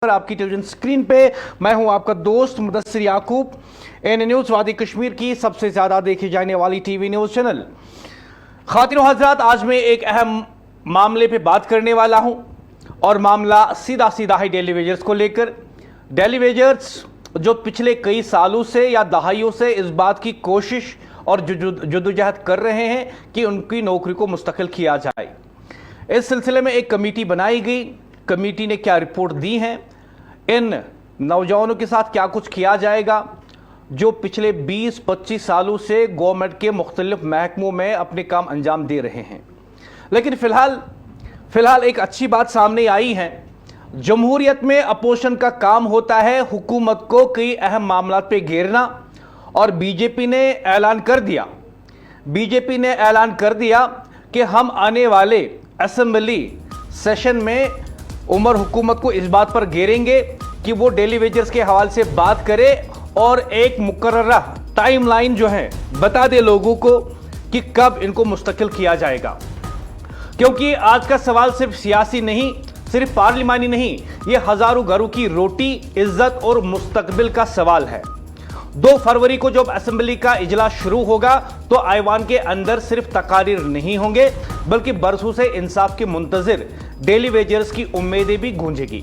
पर आपकी television screen पे मैं हूं आपका दोस्त मुदस्सिर याकूब। एन न्यूज़ वादी कश्मीर की सबसे ज्यादा देखी जाने वाली टीवी न्यूज चैनल। खातिनों हजरात, आज मैं एक अहम मामले पे बात करने वाला हूं और मामला सीधा सीधा है डेली वेजर्स को लेकर। डेली वेजर्स जो पिछले कई सालों से या दहाइयों से इस बात की कोशिश और जद्दोजहद कर रहे हैं कि उनकी नौकरी को मुस्तकिल किया जाए। इस सिलसिले में एक कमेटी बनाई गई। कमेटी ने क्या रिपोर्ट दी है, इन नौजवानों के साथ क्या कुछ किया जाएगा जो पिछले 20-25 सालों से गवर्नमेंट के मुख्तलिफ महकमों में अपने काम अंजाम दे रहे हैं। लेकिन फिलहाल एक अच्छी बात सामने आई है। जमहूरियत में अपोजिशन का काम होता है हुकूमत को कई अहम मामलों पे घेरना, और बीजेपी ने ऐलान कर दिया कि हम आने वाले असेंबली सेशन में उमर हुकूमत को इस बात पर घेरेंगे कि वो डेली वेजर्स के हवाले से बात करे और एक मुकर्ररा टाइमलाइन जो है बता दे लोगों को कि कब इनको मुस्तकिल किया जाएगा। क्योंकि आज का सवाल सिर्फ सियासी नहीं, सिर्फ पार्लिमानी नहीं, ये हजारों घरों की रोटी, इज्जत और मुस्तकबिल का सवाल है। 2 फरवरी को जब असेंबली का इजलास शुरू होगा तो ऐवान के अंदर सिर्फ तकारीर नहीं होंगे बल्कि बरसों से इंसाफ के मुंतजिर डेली वेजर्स की उम्मीदें भी गूंजेगी।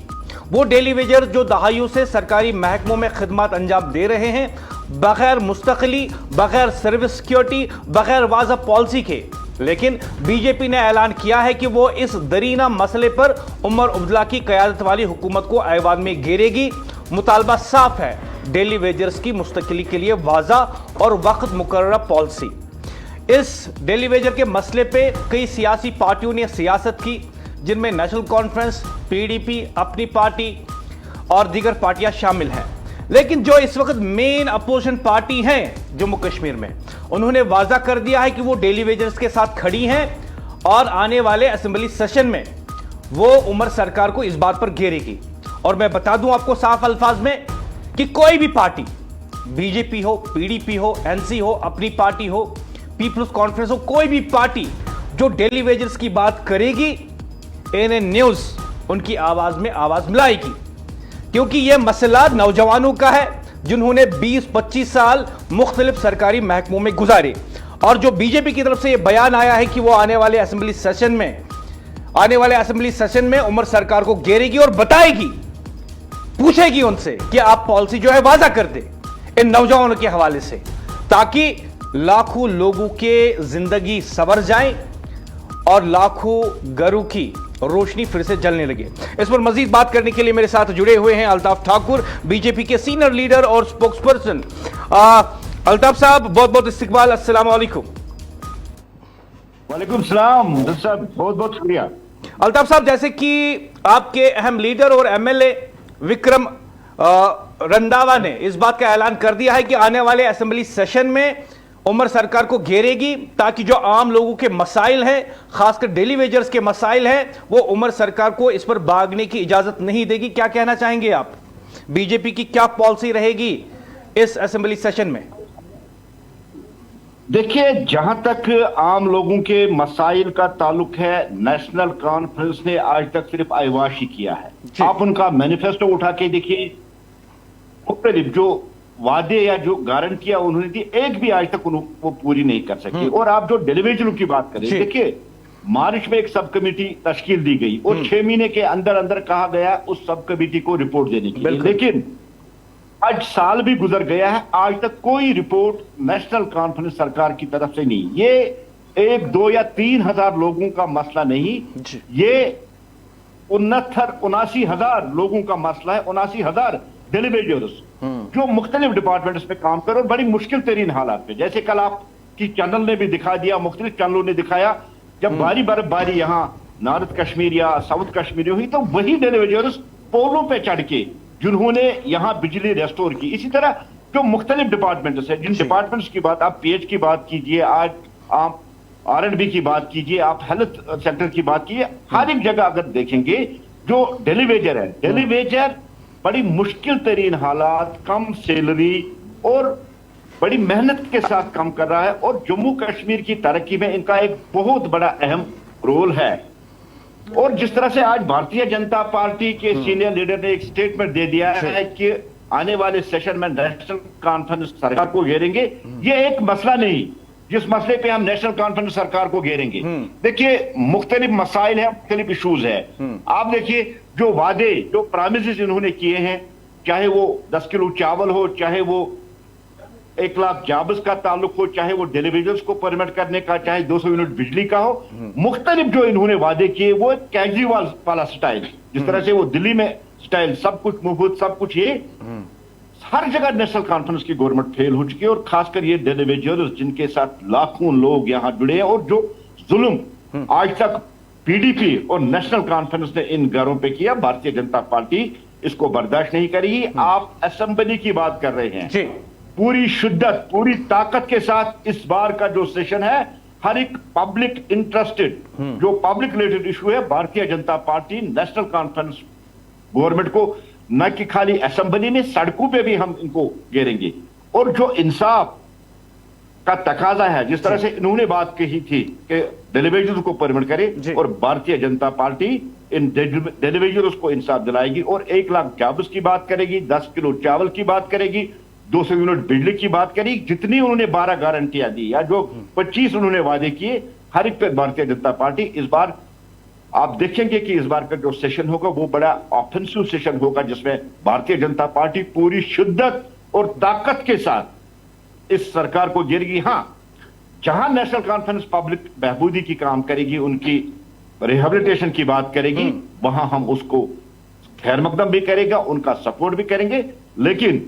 वो डेली वेजर जो दहाइयों से सरकारी महकमों में खिदमत अंजाम दे रहे हैं, बगैर मुस्तकिली, बगैर सर्विस सिक्योरिटी, बगैर वाज़ह पॉलिसी के। लेकिन बीजेपी ने ऐलान किया है कि वो इस दरीना मसले पर उमर अब्दुल्ला की क़यादत वाली हुकूमत को ऐवान में घेरेगी। मुतालबा साफ है, डेली वेजर्स की मुस्तकिली के लिए वाज़ह और वक्त मुकर्रर पॉलिसी। इस डेली वेजर के मसले पे कई सियासी पार्टियों ने सियासत की, जिनमें नेशनल कॉन्फ्रेंस, पीडीपी, अपनी पार्टी और दीगर पार्टियां शामिल हैं। लेकिन जो इस वक्त मेन अपोजिशन पार्टी है जम्मू कश्मीर में, उन्होंने वाज़ा कर दिया है कि वो डेली वेजर्स के साथ खड़ी हैं और आने वाले असेंबली सेशन में वो उमर सरकार को इस बात पर घेरेगी। और मैं बता दूं आपको साफ अल्फाज में कि कोई भी पार्टी, बीजेपी हो, पीडीपी हो, एनसी हो, अपनी पार्टी हो, पीपल्स कॉन्फ्रेंस हो, कोई भी पार्टी जो डेली वेजर्स की बात करेगी, एन न्यूज़ उनकी आवाज में आवाज मिलाएगी। क्योंकि यह मसला नौजवानों का है जिन्होंने 20-25 साल मुख्तलिफ सरकारी महकमों में गुजारे, और जो बीजेपी की तरफ से यह बयान आया है कि वो आने वाले असेंबली सेशन में उमर सरकार को घेरेगी और बताएगी, पूछेगी उनसे कि आप पॉलिसी जो है वाज़ा कर दे इन नौजवानों के हवाले से, ताकि लाखों लोगों के जिंदगी संवर जाए और लाखों घरों की रोशनी फिर से जलने लगे। इस पर मजीद बात करने के लिए मेरे साथ जुड़े हुए हैं अल्ताफ ठाकुर, बीजेपी के सीनियर लीडर और स्पोक्सपर्सन। अल्ताफ साहब, बहुत बहुत इस्तकबाल, अस्सलाम वालेकुम। वालेकुम सलाम साहब, बहुत बहुत शुक्रिया। अल्ताफ साहब, जैसे कि आपके अहम लीडर और एमएलए विक्रम रंधावा ने इस बात का ऐलान कर दिया है कि आने वाले असेंबली सेशन में उमर सरकार को घेरेगी, ताकि जो आम लोगों के मसाइल हैं, खासकर डेली वेजर्स के मसाइल हैं, वो उमर सरकार को इस पर भागने की इजाजत नहीं देगी। क्या कहना चाहेंगे आप, बीजेपी की क्या पॉलिसी रहेगी इस असेंबली सेशन में? देखिए, जहां तक आम लोगों के मसाइल का ताल्लुक है, नेशनल कॉन्फ्रेंस ने आज तक सिर्फ अयवाशी किया है। आप उनका मैनिफेस्टो उठा के देखिए, मुख्तलिफ जो वादे या जो गारंटियां उन्होंने दी, एक भी आज तक वो पूरी नहीं कर सकी। और आप जो डेली वेजरों की बात करें, देखिए मार्च में एक सब कमेटी तश्कील दी गई और 6 महीने के अंदर अंदर कहा गया उस सब कमेटी को रिपोर्ट देने के लिए। लेकिन आज साल भी गुजर गया है, आज तक कोई रिपोर्ट नेशनल कॉन्फ्रेंस सरकार की तरफ से नहीं। ये 1, 2 या 3 हजार लोगों का मसला नहीं, ये 79 हजार लोगों का मसला है। 79 हजार डेली वेजर्स जो मुख्तलिफ डिपार्टमेंट्स में काम कर और बड़ी मुश्किल तरीन हालात में, जैसे कल आपकी चैनल ने भी दिखा दिया, मुख्तलिफ चैनलों ने दिखाया, जब भारी बर्फबारी यहाँ नॉर्थ कश्मीर या साउथ कश्मीर हुई तो वही डेली वेजर्स पोलों पे चढ़ के जिन्होंने यहाँ बिजली रेस्टोर की। इसी तरह जो मुख्तलिफ डिपार्टमेंट्स है, जिन डिपार्टमेंट्स की बात, आप पीएच की बात कीजिए, आज आप R&B की बात कीजिए, आप हेल्थ सेक्टर की बात कीजिए, हर एक जगह अगर देखेंगे जो डेली वेजर है, डेली वेजर बड़ी मुश्किल तरीन हालात, कम सैलरी और बड़ी मेहनत के साथ काम कर रहा है। और जम्मू कश्मीर की तरक्की में इनका एक बहुत बड़ा अहम रोल है। और जिस तरह से आज भारतीय जनता पार्टी के सीनियर लीडर ने एक स्टेटमेंट दे दिया है कि आने वाले सेशन में नेशनल कॉन्फ्रेंस सरकार को घेरेंगे, ये एक मसला नहीं जिस मसले पे हम नेशनल कॉन्फ्रेंस सरकार को घेरेंगे। देखिए, मुख्तलिफ मसाइल है, मुख्तलिफ इशूज है। आप देखिए, जो वादे, जो प्रॉमिसेस इन्होंने किए हैं, चाहे वो 10 किलो चावल हो, चाहे वो 1 लाख जॉब्स का ताल्लुक हो, चाहे वो डिलीवरीज को परमिट करने का, चाहे 200 यूनिट बिजली का हो, मुख्तलिफ जो इन्होंने वादे किए वो केजरीवाल वाला स्टाइल, जिस तरह से वो दिल्ली में स्टाइल, सब कुछ मुफ्त, सब कुछ, ये हर जगह नेशनल कॉन्फ्रेंस की गवर्नमेंट फेल हो चुकी है। और खासकर ये डिलीवरीज जिनके साथ लाखों लोग यहां जुड़े हैं, और जो जुल्म आज तक पीडीपी और नेशनल कॉन्फ्रेंस ने इन घरों पे किया, भारतीय जनता पार्टी इसको बर्दाश्त नहीं करेगी। आप असेंबली की बात कर रहे हैं, पूरी शिद्दत, पूरी ताकत के साथ इस बार का जो सेशन है, हर एक पब्लिक इंटरेस्टेड, जो पब्लिक रिलेटेड इशू है, Bharatiya Janata party national conference government को न कि खाली असेंबली में, सड़कों पे भी हम इनको घेरेंगे। और जो इंसाफ का तकाजा है, जिस तरह से इन्होंने बात कही थी कि डिलीवरीज को परमिट करे, और भारतीय जनता पार्टी इन डिलीवरीज को इंसाफ दिलाएगी और 1 लाख जॉब्स की बात करेगी, 10 किलो चावल की बात करेगी, 200 यूनिट बिजली की बात करेगी। जितनी उन्होंने 12 गारंटियां दी या जो 25 उन्होंने वादे किए, हर एक पे भारतीय जनता पार्टी इस बार, आप देखेंगे कि इस बार का जो सेशन होगा वो बड़ा ऑफेंसिव सेशन होगा, जिसमें भारतीय जनता पार्टी पूरी शिद्दत और ताकत के साथ इस सरकार को घेरेगी। हां, जहां नेशनल कॉन्फ्रेंस पब्लिक बहबूदी की काम करेगी, उनकी रिहेबिलिटेशन की बात करेगी, वहां हम उसको खैर मकदम भी करेगा, उनका सपोर्ट भी करेंगे। लेकिन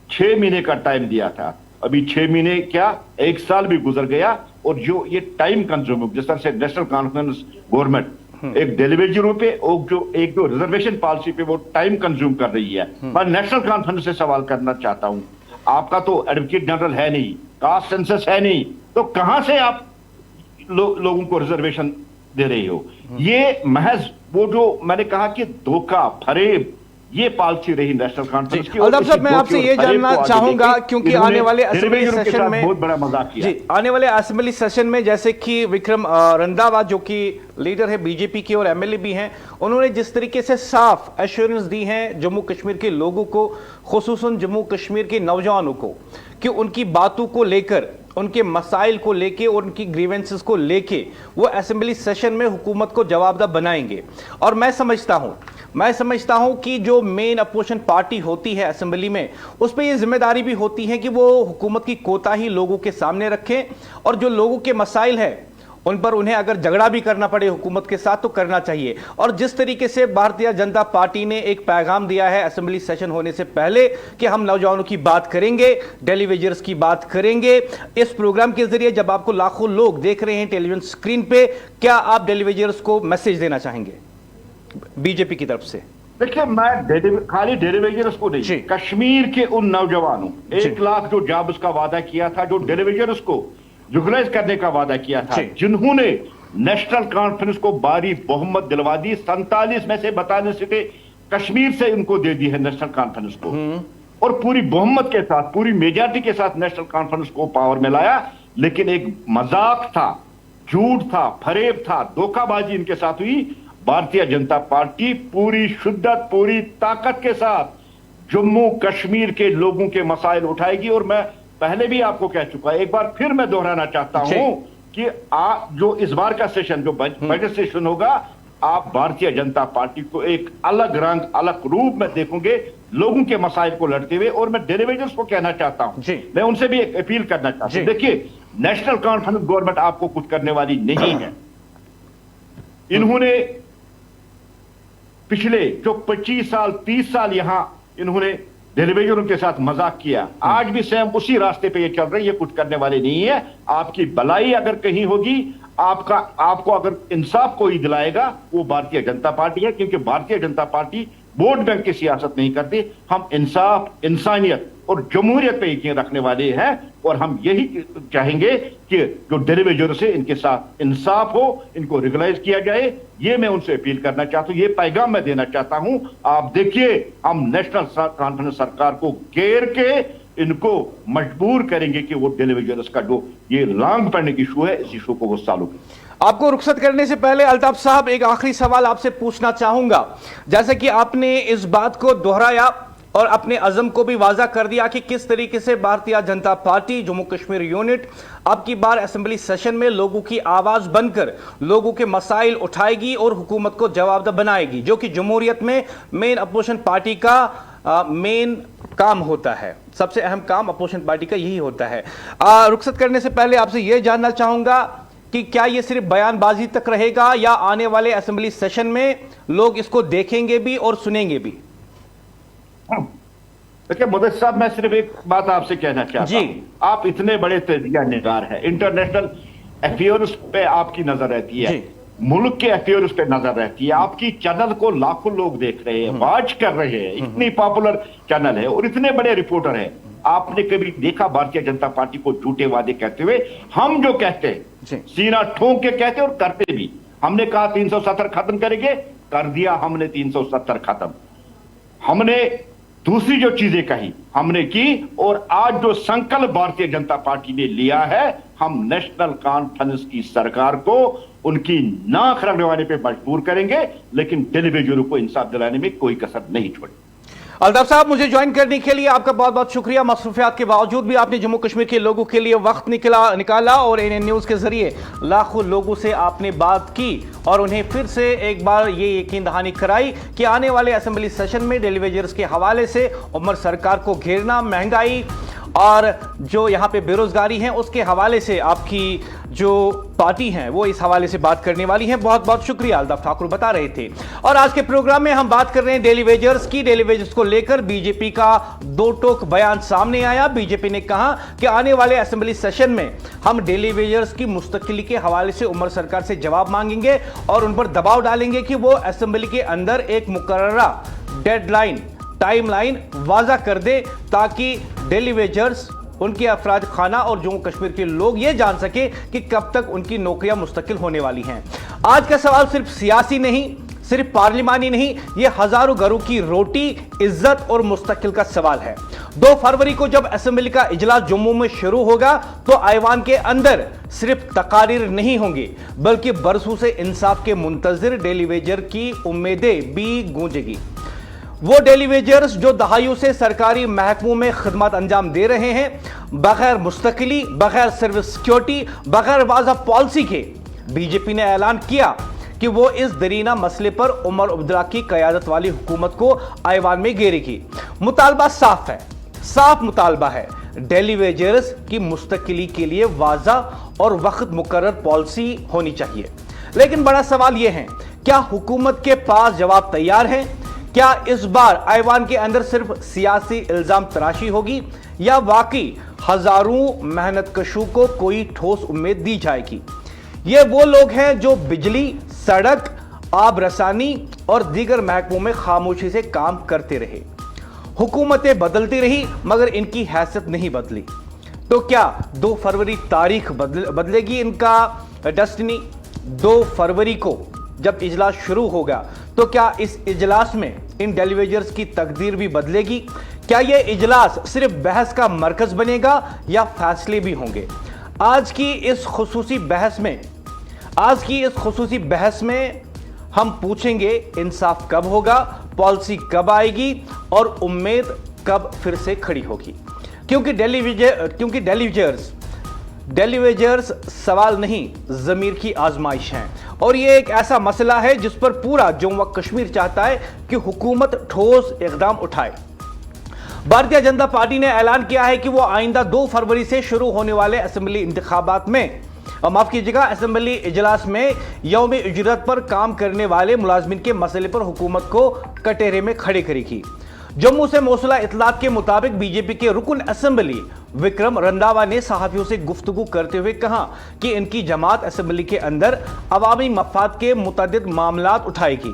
6 महीने का टाइम दिया था, अभी 6 महीने क्या, 1 साल भी गुजर गया, और जो ये टाइम कंज्यूमिंग, जिस तरह से नेशनल कॉन्फ्रेंस गवर्नमेंट एक डिलीवरी पे एक जो रिजर्वेशन पॉलिसी पे वो टाइम कंज्यूम कर रही है। मैं नेशनल कॉन्फ्रेंस से सवाल करना चाहता हूं, आपका तो एडवोकेट जनरल है नहीं, कास्ट सेंसस है नहीं, तो कहां से आप लोगों को रिजर्वेशन दे रही हो? ये महज वो जो मैंने कहा कि धोखा, फरेब, ये पॉलिसी रही नेशनल कॉन्फ्रेंस की। अल्ताफ साहब, मैं आपसे ये जानना चाहूंगा, क्योंकि आने वाले असेंबली सेशन में बहुत बड़ा मजाक किया। जी, आने वाले असेंबली सेशन में जैसे कि विक्रम रंधावा, जो कि लीडर है बीजेपी के और एमएलए भी हैं, उन्होंने जिस तरीके से साफ एश्योरेंस दी है जम्मू कश्मीर के लोगों को, खुसूसन जम्मू कश्मीर के नौजवानों को, कि उनकी बातों को लेकर, उनके मसाइल को लेके और उनकी ग्रीवेंसेस को लेके वो असेंबली सेशन में हुकूमत को जवाबदेह बनाएंगे। और मैं समझता हूं कि जो मेन अपोजिशन पार्टी होती है असेंबली में, उस पर यह जिम्मेदारी भी होती है कि वो हुकूमत की कोताही लोगों के सामने रखें, और जो लोगों के मसाइल है उन पर उन्हें अगर झगड़ा भी करना पड़े हुकूमत के साथ तो करना चाहिए। और जिस तरीके से भारतीय जनता पार्टी ने एक पैगाम दिया है असेंबली सेशन होने से पहले कि हम नौजवानों की बात करेंगे, डेलीवेजर्स की बात करेंगे, इस प्रोग्राम के जरिए जब आपको लाखों लोग देख रहे हैं टेलीविजन स्क्रीन पे, क्या आप डेलीवेजर्स को मैसेज देना चाहेंगे बीजेपी की तरफ से? देखिए, मैं खाली डिलीवरीज को नहीं, कश्मीर के उन नौजवानों, 1 लाख जो जॉब्स का वादा किया था, जो डिलीवरीज को यूटिलाइज करने का वादा किया था, जिन्होंने नेशनल कॉन्फ्रेंस को भारी बहुमत दिलवा दी, 47 में से 42 सीटें कश्मीर से उनको दे दी है नेशनल कॉन्फ्रेंस को, और पूरी बहुमत के साथ, पूरी मेजॉरिटी के साथ नेशनल कॉन्फ्रेंस को पावर में लाया। लेकिन एक मजाक था, झूठ था, फरेब था, धोखाबाजी इनके साथ हुई। भारतीय जनता पार्टी पूरी शिद्दत, पूरी ताकत के साथ जम्मू कश्मीर के लोगों के मसाइल उठाएगी। और मैं पहले भी आपको कह चुका, एक बार फिर मैं दोहराना चाहता हूं कि जो इस बार का सेशन, जो बजट सेशन होगा, आप भारतीय जनता पार्टी को एक अलग रंग, अलग रूप में देखोगे, लोगों के मसाइल को लड़ते हुए। और मैं डेलीवेजर्स को कहना चाहता हूं, मैं उनसे भी एक अपील करना चाहता हूं, देखिए, नेशनल कॉन्फ्रेंस गवर्नमेंट आपको कुछ करने वाली नहीं है। इन्होंने पिछले जो 25 साल, 30 साल यहां इन्होंने डेलीवेजरों के साथ मजाक किया, आज भी सेम उसी रास्ते पे ये चल रही है, कुछ करने वाले नहीं है। आपकी भलाई अगर कहीं होगी, आपको अगर इंसाफ कोई दिलाएगा, वो भारतीय जनता पार्टी है, क्योंकि Bharatiya Janata party vote bank की सियासत नहीं करती। हम इंसाफ, इंसानियत और जमहूरियत पे यकीन रखने वाले हैं, और हम यही चाहेंगे कि जो डेलीवेजर्स है इनके साथ इंसाफ हो, इनको रेगुलाइज किया जाए। ये मैं उनसे अपील करना चाहता हूं, ये पैगाम मैं देना चाहता हूं। आप देखिए, हम नेशनल कॉन्फ्रेंस सरकार को घेर के इनको मजबूर करेंगे कि वो डेलीवेजर्स का जो ये लांग पड़ने की इशू है, इस इशू को वो सॉल्व करें। आपको रुखसत करने से पहले अल्ताफ साहब एक आखिरी सवाल आपसे पूछना चाहूंगा। जैसे कि आपने इस बात को दोहराया और अपने अज़म को भी वाज़ा कर दिया कि किस तरीके से भारतीय जनता पार्टी जम्मू कश्मीर यूनिट अब की बार असेंबली सेशन में लोगों की आवाज़ बनकर लोगों के मसाइल उठाएगी और हुकूमत को जवाबदेह बनाएगी, जो कि जमहूरियत में मेन अपोजिशन पार्टी का मेन काम होता है। सबसे अहम काम अपोजिशन पार्टी का यही होता है। रुखसत करने से पहले आपसे यह जानना चाहूंगा कि क्या यह सिर्फ बयानबाजी तक रहेगा या आने वाले असेंबली सेशन में लोग इसको देखेंगे भी और सुनेंगे भी? देखिए मुदस्सिर साहब, मैं सिर्फ एक बात आपसे कहना चाहता हूं। आप इतने बड़े तजिया निगार हैं, इंटरनेशनल अफेयर्स पे आपकी नजर रहती है, मुल्क के अफेयर्स पे नजर रहती है। आपकी चैनल को लाखों लोग देख रहे हैं, वॉच कर रहे हैं, इतनी पॉपुलर चैनल है और इतने बड़े रिपोर्टर हैं। आपने कभी देखा भारतीय जनता पार्टी को झूठे वादे कहते हुए? हम जो कहते हैं सीना ठोंक के कहते और करते भी। हमने कहा 370 खत्म करेंगे, कर दिया हमने 370 खत्म। हमने दूसरी जो चीजें कही हमने की, और आज जो संकल्प भारतीय जनता पार्टी ने लिया है, हम नेशनल कॉन्फ्रेंस की सरकार को उनकी नाक रगड़वाने पे मजबूर करेंगे, लेकिन टेलीविजन को इंसाफ दिलाने में कोई कसर नहीं छोड़ेंगे। अल्ताफ साहब, मुझे ज्वाइन करने के लिए आपका बहुत बहुत शुक्रिया। मसरूफियात के बावजूद भी आपने जम्मू कश्मीर के लोगों के लिए वक्त निकाला और एनएन न्यूज़ के जरिए लाखों लोगों से आपने बात की और उन्हें फिर से एक बार ये यकीन दहानी कराई कि आने वाले असेंबली सेशन में डेलीवेजर्स के हवाले से उमर सरकार को घेरना, महंगाई और जो यहाँ पे बेरोजगारी है उसके हवाले से आपकी जो पार्टी है वो इस हवाले से बात करने वाली है। बहुत बहुत शुक्रिया, अल्ताफ ठाकुर बता रहे थे। और आज के प्रोग्राम में हम बात कर रहे हैं डेली वेजर्स की। डेली वेजर्स को लेकर बीजेपी का दो टोक बयान सामने आया। बीजेपी ने कहा कि आने वाले असेंबली सेशन में हम डेली वेजर्स की मुस्तकिली के हवाले से उमर सरकार से जवाब मांगेंगे और उन पर दबाव डालेंगे कि वो असेंबली के अंदर एक मुकर्ररा डेडलाइन, टाइमलाइन वाज़ा कर दे ताकि डेली वेजर्स, उनके अफराद खाना और जम्मू कश्मीर के लोग ये जान सके कि कब तक उनकी नौकरियां मुस्तकिल होने वाली हैं। आज का सवाल सिर्फ सियासी नहीं, सिर्फ पार्लिमानी नहीं, ये हजारों घरों की रोटी, इज्जत और मुस्तकिल का सवाल है। 2 फरवरी को जब असेंबली का इजलास जम्मू में शुरू होगा तो ऐवान के अंदर सिर्फ तकारीर नहीं होंगी बल्कि बरसों से इंसाफ के मुंतजिर डेली वेजर की उम्मीदें भी गूंजेगी। वो डेली वेजर्स जो दहाइयों से सरकारी महकमों में खिदमत अंजाम दे रहे हैं, बगैर मुस्तकिली, बगैर सर्विस सिक्योरिटी, बगैर वाज़ा पॉलिसी के बीजेपी ने ऐलान किया कि वो इस दरीना मसले पर उमर अब्दुल्ला की क़यादत वाली हुकूमत को ऐवान में घेरेगी। मुतालबा साफ है, साफ मुतालबा है। डेली वेजर्स की मुस्तकिली के लिए वाज़ा और वक्त मुकर्रर पॉलिसी होनी चाहिए। लेकिन बड़ा सवाल यह है, क्या हुकूमत के पास जवाब तैयार है? क्या इस बार ऐवान के अंदर सिर्फ सियासी इल्जाम तराशी होगी या वाकई हजारों मेहनत कशों को कोई ठोस उम्मीद दी जाएगी? ये वो लोग हैं जो बिजली, सड़क, आब रसानी और दीगर महकमों में खामोशी से काम करते रहे। हुकूमतें बदलती रही मगर इनकी हैसियत नहीं बदली। तो क्या 2 फरवरी तारीख बदलेगी इनका डेस्टिनी? 2 फरवरी को जब इजलास शुरू होगा तो क्या इस इजलास में इन डेलीवेजर्स की तकदीर भी बदलेगी? क्या यह इजलास सिर्फ बहस का मरकज बनेगा या फैसले भी होंगे? आज की इस खुसूसी बहस में हम पूछेंगे पूछेंगे कब होगा, पॉलिसी कब आएगी और उम्मीद कब फिर से खड़ी होगी। क्योंकि डेलीवेजर्स सवाल नहीं, जमीर की आजमाइश है और यह एक ऐसा मसला है जिस पर पूरा जम्मू कश्मीर चाहता है कि हुकूमत ठोस इकदाम उठाए। भारतीय जनता पार्टी ने ऐलान किया है कि वो आइंदा 2 फरवरी से शुरू होने वाले असेंबली इंतखाबात में, माफ कीजिएगा, असेंबली इजलास में यौम उजरत पर काम करने वाले मुलाजमिन के मसले पर हुकूमत को कटहरे में खड़े करेगी। जम्मू से मौसूला इतलात के मुताबिक बीजेपी के रुकन असेंबली विक्रम रंधावा ने सहाफियों से गुफ्तगू करते हुए कहा कि इनकी जमात असेंबली के अंदर अवामी मफाद के मुतअद्दिद मामलात उठाएगी।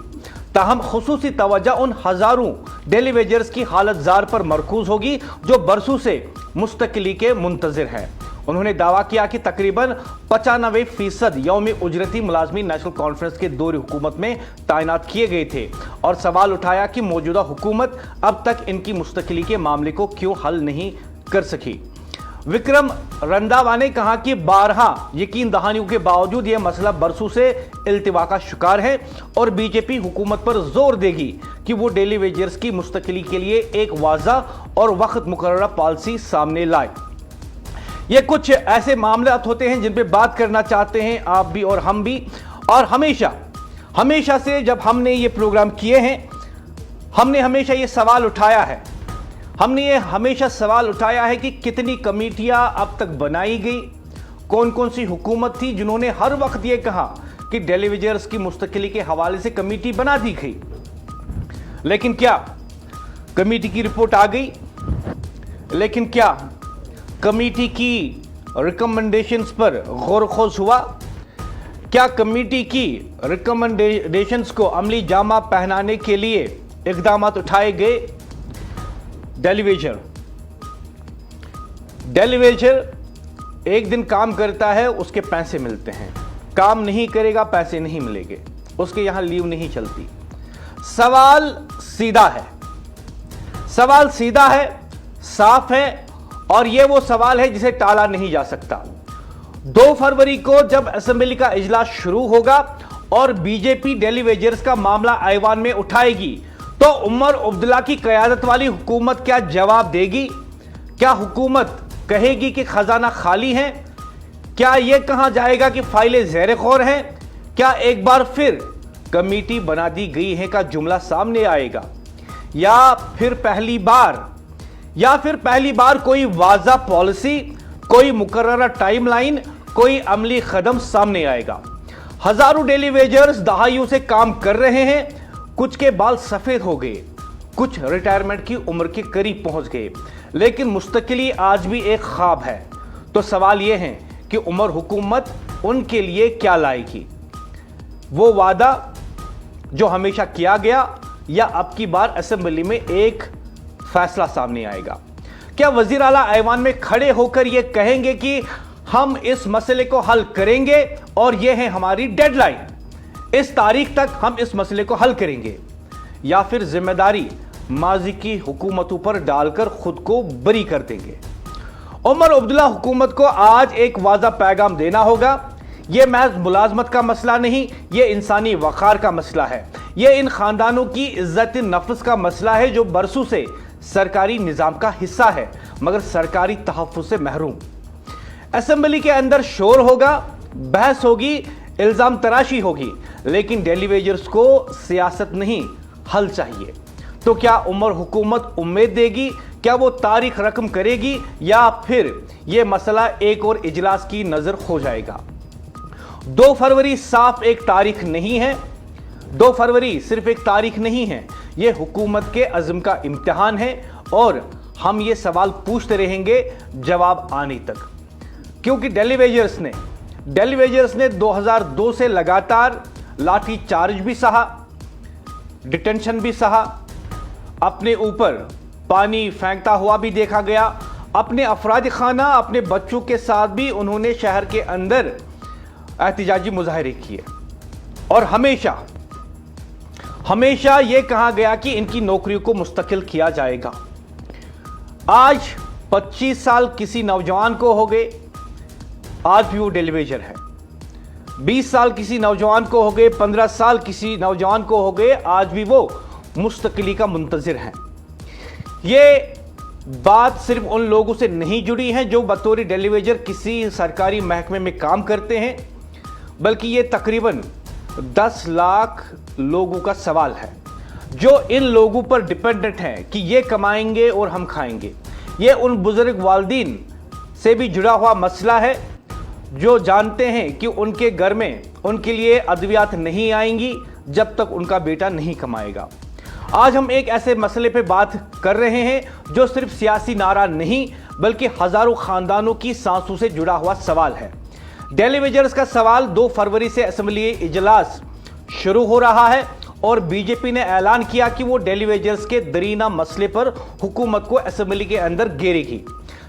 ताहम खुसूसी तवज्जो उन हजारों डेलीवेजर्स की हालत जार पर मरकूज होगी जो बरसों से मुस्तकिली के मुंतजिर हैं। उन्होंने दावा किया कि तकरीबन 95% यौम उजरती मुलाजमीन नेशनल कॉन्फ्रेंस के दौर हुकूमत में तैनात किए गए थे और सवाल उठाया कि मौजूदा हुकूमत अब तक इनकी मुस्तकिली के मामले को क्यों हल नहीं कर सकी। विक्रम रंधावा ने कहा कि 12 यकीन दहानियों के बावजूद यह मसला बरसों से इल्तिवा का शिकार है और बीजेपी हुकूमत पर जोर देगी कि वो डेली वेजर्स की मुस्तकिली के लिए एक वाज़ा और वक्त मुकर्ररा पॉलिसी सामने लाए। ये कुछ ऐसे मामले होते हैं जिन पे बात करना चाहते हैं आप भी और हम भी, और हमेशा से जब हमने ये प्रोग्राम किए हैं हमने हमेशा ये सवाल उठाया है, है कि कितनी कमेटियां अब तक बनाई गई, कौन कौन सी हुकूमत थी जिन्होंने हर वक्त ये कहा कि डेली वेजर्स की मुस्तकिली के हवाले से कमेटी बना दी गई, लेकिन क्या कमेटी की रिपोर्ट आ गई? लेकिन क्या कमेटी की रिकमेंडेशंस पर गौर खोज हुआ? क्या कमेटी की रिकमेंडेशंस को अमली जामा पहनाने के लिए इकदाम उठाए गए? डेलीवेजर एक दिन काम करता है, उसके पैसे मिलते हैं, काम नहीं करेगा पैसे नहीं मिलेंगे, उसके यहां लीव नहीं चलती। सवाल सीधा है, साफ है, और यह वो सवाल है जिसे टाला नहीं जा सकता। 2 फरवरी को जब असेंबली का इजलास शुरू होगा और बीजेपी डेली वेजर्स का मामला ऐवान में उठाएगी तो उमर अब्दुल्ला की क़यादत वाली हुकूमत क्या जवाब देगी? क्या हुकूमत कहेगी कि खजाना खाली है? क्या यह कहा जाएगा कि फाइलें ज़ेर गौर हैं? क्या एक बार फिर कमेटी बना दी गई है का जुमला सामने आएगा, या फिर पहली बार कोई वाज़ा पॉलिसी, कोई मुकर्ररा टाइमलाइन, कोई अमली कदम सामने आएगा? हजारों डेली वेजर्स दहाइयों से काम कर रहे हैं, कुछ के बाल सफेद हो गए, कुछ रिटायरमेंट की उम्र के करीब पहुंच गए, लेकिन मुस्तकिली आज भी एक ख्वाब है। तो सवाल यह है कि उमर हुकूमत उनके लिए क्या लाएगी? वो वादा जो हमेशा किया गया, या अब की बार असेंबली में एक फैसला सामने आएगा? क्या वजीर आला ऐवान में खड़े होकर यह कहेंगे कि हम इस मसले को हल करेंगे और यह है हमारी डेडलाइन, इस तारीख तक हम इस मसले को हल करेंगे, या फिर जिम्मेदारी माजी की हुकूमतों पर डालकर खुद को बरी कर देंगे? उमर अब्दुल्ला हुकूमत को आज एक वाज़ा पैगाम देना होगा। यह महज मुलाजमत का मसला नहीं, यह इंसानी वक़ार का मसला है, यह इन खानदानों की इज्जत नफ्स का मसला है जो बरसों से सरकारी निज़ाम का हिस्सा है मगर सरकारी तहफ़्फ़ुज़ से महरूम। असेंबली के अंदर शोर होगा, बहस होगी, इल्ज़ाम तराशी होगी, लेकिन डेली वेजर्स को सियासत नहीं हल चाहिए। तो क्या उमर हुकूमत उम्मीद देगी? क्या वो तारीख रकम करेगी, या फिर यह मसला एक और इजलास की नजर खो जाएगा? 2 फरवरी साफ एक तारीख नहीं है, 2 फरवरी सिर्फ एक तारीख नहीं है, यह हुकूमत के अज़्म का इम्तिहान है, और हम ये सवाल पूछते रहेंगे जवाब आने तक, क्योंकि डेली वेजर्स ने 2002 से लगातार लाठी चार्ज भी सहा, डिटेंशन भी सहा, अपने ऊपर पानी फेंकता हुआ भी देखा गया, अपने अफराद खाना, अपने बच्चों के साथ भी उन्होंने शहर के अंदर एहतिजाजी मुजाहरे किए, और हमेशा यह कहा गया कि इनकी नौकरियों को मुस्तकिल किया जाएगा। आज 25 साल किसी नौजवान को हो गए, आज भी वो डेली वेजर है। 20 साल किसी नौजवान को हो गए, 15 साल किसी नौजवान को हो गए, आज भी वो मुस्तकिली का मुंतजिर है। ये बात सिर्फ उन लोगों से नहीं जुड़ी है जो बतौर डेली वेजर किसी सरकारी महकमे में काम करते हैं, बल्कि ये तकरीबन 10 लाख लोगों का सवाल है जो इन लोगों पर डिपेंडेंट हैं कि ये कमाएंगे और हम खाएंगे। ये उन बुजुर्ग वालिदीन से भी जुड़ा हुआ मसला है जो जानते हैं कि उनके घर में उनके लिए अद्वियात नहीं आएंगी जब तक उनका बेटा नहीं कमाएगा। आज हम एक ऐसे मसले पे बात कर रहे हैं जो सिर्फ सियासी नारा नहीं बल्कि हजारों खानदानों की सांसों से जुड़ा हुआ सवाल है। डेली वेजर्स का सवाल 2 फरवरी से असेंबली इजलास शुरू हो रहा है और बीजेपी ने ऐलान किया कि वो डेली वेजर्स के दरीना मसले पर हुकूमत को असेंबली के अंदर घेरेगी।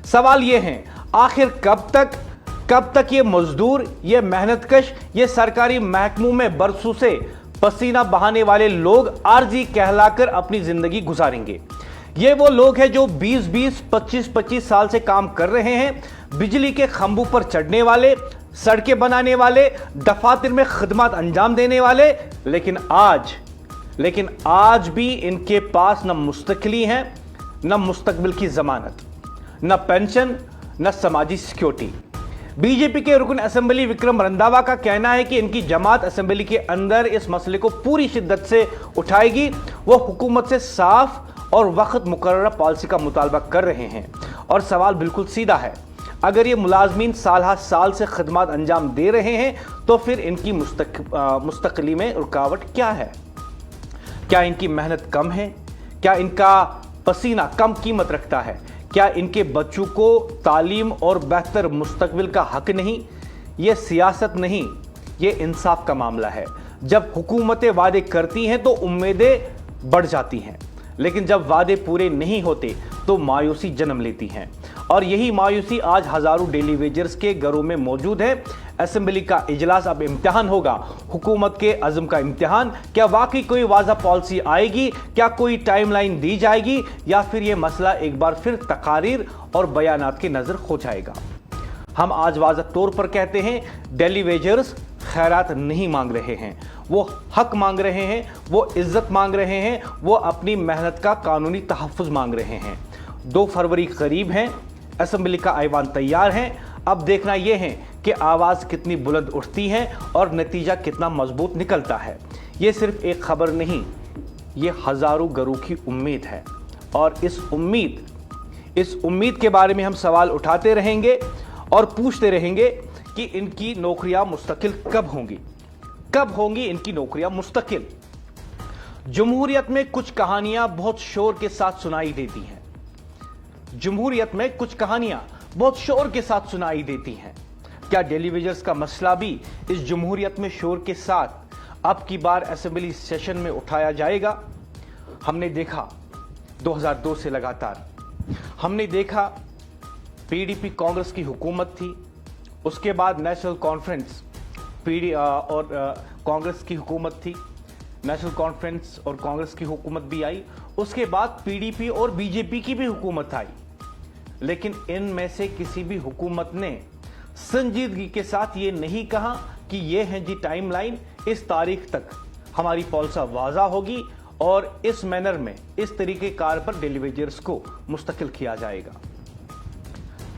सवाल ये है, आखिर कब तक ये मजदूर, ये मेहनतकश, ये सरकारी महकमों में बरसों से पसीना बहाने वाले लोग आरजी कहलाकर अपनी जिंदगी गुजारेंगे? ये वो लोग हैं जो 20-20, 25-25 साल से काम कर रहे हैं, बिजली के खंभों पर चढ़ने वाले, सड़कें बनाने वाले, दफातर में खिदमत अंजाम देने वाले, लेकिन आज भी इनके पास न मुस्तकिली है, न मुस्तकबिल की जमानत, न पेंशन, न समाजी सिक्योरिटी। बीजेपी के रुकन असेंबली विक्रम रंधावा का कहना है कि इनकी जमात असेंबली के अंदर इस मसले को पूरी शिद्दत से उठाएगी। वो हुकूमत से साफ और वक्त मुकर्रर पॉलिसी का मुतालबा कर रहे हैं और सवाल बिल्कुल सीधा है, अगर ये मुलाजमीन साल से खिदमत अंजाम दे रहे हैं तो फिर इनकी मुस्तकली में रुकावट क्या है? क्या इनकी मेहनत कम है? क्या इनका पसीना कम कीमत रखता है? क्या इनके बच्चों को तालीम और बेहतर मुस्तकबिल का हक नहीं? ये सियासत नहीं, ये इंसाफ का मामला है। जब हुकूमतें वादे करती हैं तो उम्मीदें बढ़ जाती हैं, लेकिन जब वादे पूरे नहीं होते तो मायूसी जन्म लेती हैं, और यही मायूसी आज हजारों डेली वेजर्स के घरों में मौजूद है। असेंबली का इजलास अब इम्तिहान होगा, हुकूमत के अज़्म का इम्तिहान। क्या वाकई कोई वाज़ा पॉलिसी आएगी? क्या कोई टाइमलाइन दी जाएगी? या फिर यह मसला एक बार फिर तकारीर और बयानात की नज़र खो जाएगा? हम आज वाज़ा तौर पर कहते हैं, डेली वेजर्स खैरात नहीं मांग रहे हैं, वो हक मांग रहे हैं, वो इज्जत मांग रहे हैं, वो अपनी मेहनत का कानूनी तहफ़्फ़ुज़ मांग रहे हैं। 2 फरवरी करीब हैं, असेंबली का ऐवान तैयार है। अब देखना यह है कि आवाज़ कितनी बुलंद उठती है और नतीजा कितना मजबूत निकलता है। ये सिर्फ एक खबर नहीं, ये हज़ारों घरों की उम्मीद है, और इस उम्मीद के बारे में हम सवाल उठाते रहेंगे और पूछते रहेंगे कि इनकी नौकरियां मुस्तकिल कब होंगी इनकी नौकरियां मुस्तकिल। जमहूरियत में कुछ कहानियां बहुत शोर के साथ सुनाई देती हैं। क्या डेली वेजर्स का मसला भी इस जमहूरियत में शोर के साथ अब की बार असेंबली सेशन में उठाया जाएगा? हमने देखा 2002 से लगातार हमने देखा पीडीपी कांग्रेस की हुकूमत थी, उसके बाद नेशनल कॉन्फ्रेंस और कांग्रेस की हुकूमत थी, नेशनल कॉन्फ्रेंस और कांग्रेस की हुकूमत भी आई, उसके बाद पीडीपी और बीजेपी की भी हुकूमत आई, लेकिन इनमें से किसी भी हुकूमत ने संजीदगी के साथ ये नहीं कहा कि ये है जी टाइमलाइन, इस तारीख तक हमारी पॉलिसी वाज़ा होगी और इस मैनर में, इस तरीक़ेकार पर डेली वेजर्स को मुस्तकिल किया जाएगा।